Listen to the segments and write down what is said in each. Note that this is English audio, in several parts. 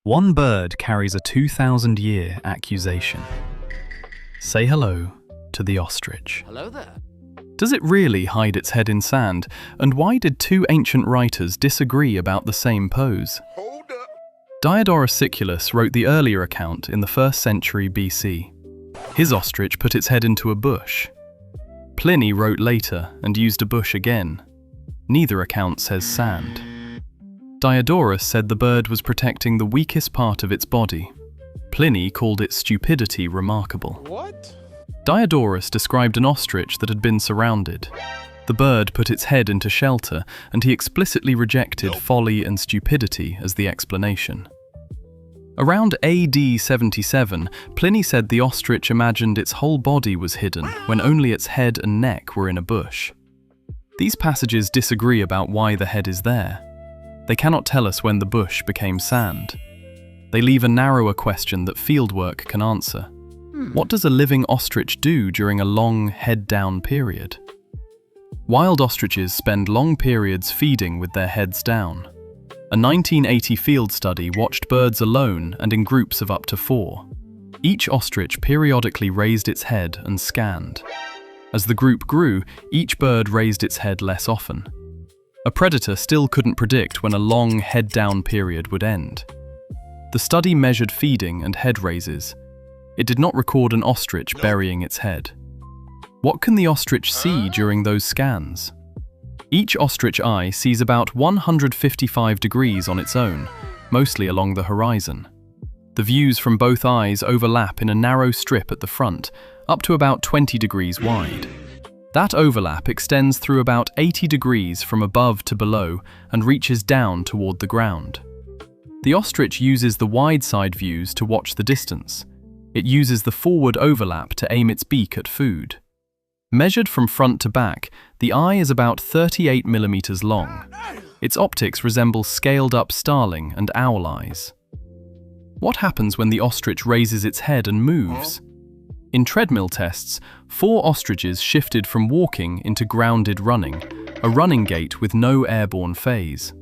One bird carries a 2,000-year accusation. Say hello to the ostrich. Hello there. Does it really hide its head in sand? And why did two ancient writers disagree about the same pose? Hold up. Diodorus Siculus wrote the earlier account in the 1st century BC. His ostrich put its head into a bush. Pliny wrote later and used a bush again. Neither account says sand. Diodorus said the bird was protecting the weakest part of its body. Pliny called its stupidity remarkable. What? Diodorus described an ostrich that had been surrounded. The bird put its head into shelter, and he explicitly rejected folly and stupidity as the explanation. Around AD 77, Pliny said the ostrich imagined its whole body was hidden when only its head and neck were in a bush. These passages disagree about why the head is there. They cannot tell us when the bush became sand. They leave a narrower question that fieldwork can answer. What does a living ostrich do during a long head-down period? Wild ostriches spend long periods feeding with their heads down. A 1980 field study watched birds alone and in groups of up to 4. Each ostrich periodically raised its head and scanned. As the group grew, each bird raised its head less often. A predator still couldn't predict when a long head-down period would end. The study measured feeding and head raises. It did not record an ostrich burying its head. What can the ostrich see during those scans? Each ostrich eye sees about 155 degrees on its own, mostly along the horizon. The views from both eyes overlap in a narrow strip at the front, up to about 20 degrees wide. That overlap extends through about 80 degrees from above to below and reaches down toward the ground. The ostrich uses the wide side views to watch the distance. It uses the forward overlap to aim its beak at food. Measured from front to back, the eye is about 38 millimeters long. Its optics resemble scaled-up starling and owl eyes. What happens when the ostrich raises its head and moves? In treadmill tests, 4 ostriches shifted from walking into grounded running, a running gait with no airborne phase.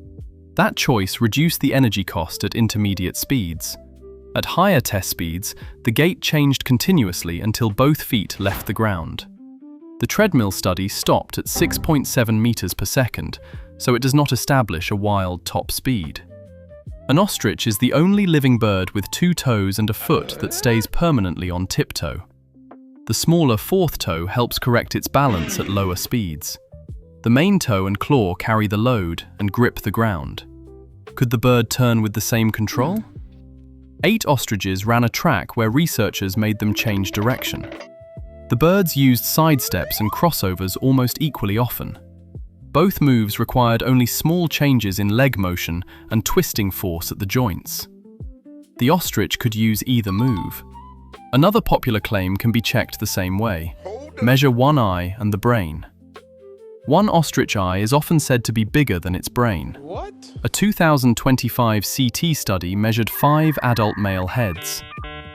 That choice reduced the energy cost at intermediate speeds. At higher test speeds, the gait changed continuously until both feet left the ground. The treadmill study stopped at 6.7 meters per second, so it does not establish a wild top speed. An ostrich is the only living bird with 2 toes and a foot that stays permanently on tiptoe. The smaller 4th toe helps correct its balance at lower speeds. The main toe and claw carry the load and grip the ground. Could the bird turn with the same control? 8 ostriches ran a track where researchers made them change direction. The birds used sidesteps and crossovers almost equally often. Both moves required only small changes in leg motion and twisting force at the joints. The ostrich could use either move. Another popular claim can be checked the same way. Measure one eye and the brain. One ostrich eye is often said to be bigger than its brain. What? A 2025 CT study measured 5 adult male heads.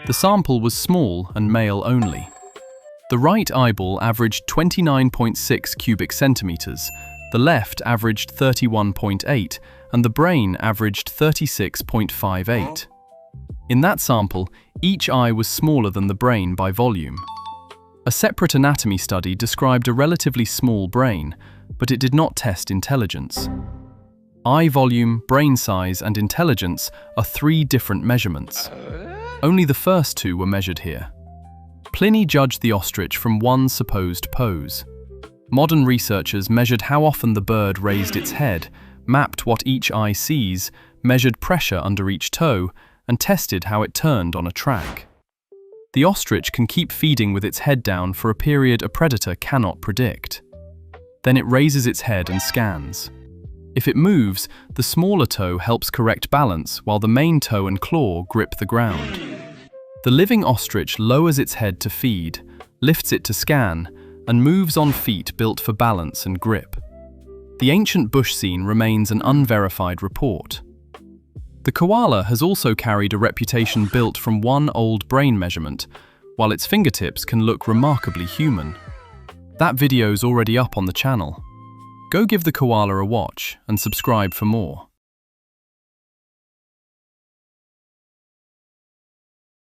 The sample was small and male only. The right eyeball averaged 29.6 cubic centimeters, the left averaged 31.8, and the brain averaged 36.58. In that sample, each eye was smaller than the brain by volume. A separate anatomy study described a relatively small brain, but it did not test intelligence. Eye volume, brain size, and intelligence are 3 different measurements. Only the first 2 were measured here. Pliny judged the ostrich from one supposed pose. Modern researchers measured how often the bird raised its head, mapped what each eye sees, measured pressure under each toe, and tested how it turned on a track. The ostrich can keep feeding with its head down for a period a predator cannot predict. Then it raises its head and scans. If it moves, the smaller toe helps correct balance while the main toe and claw grip the ground. The living ostrich lowers its head to feed, lifts it to scan, and moves on feet built for balance and grip. The ancient bush scene remains an unverified report. The koala has also carried a reputation built from one old brain measurement, while its fingertips can look remarkably human. That video's already up on the channel. Go give the koala a watch and subscribe for more.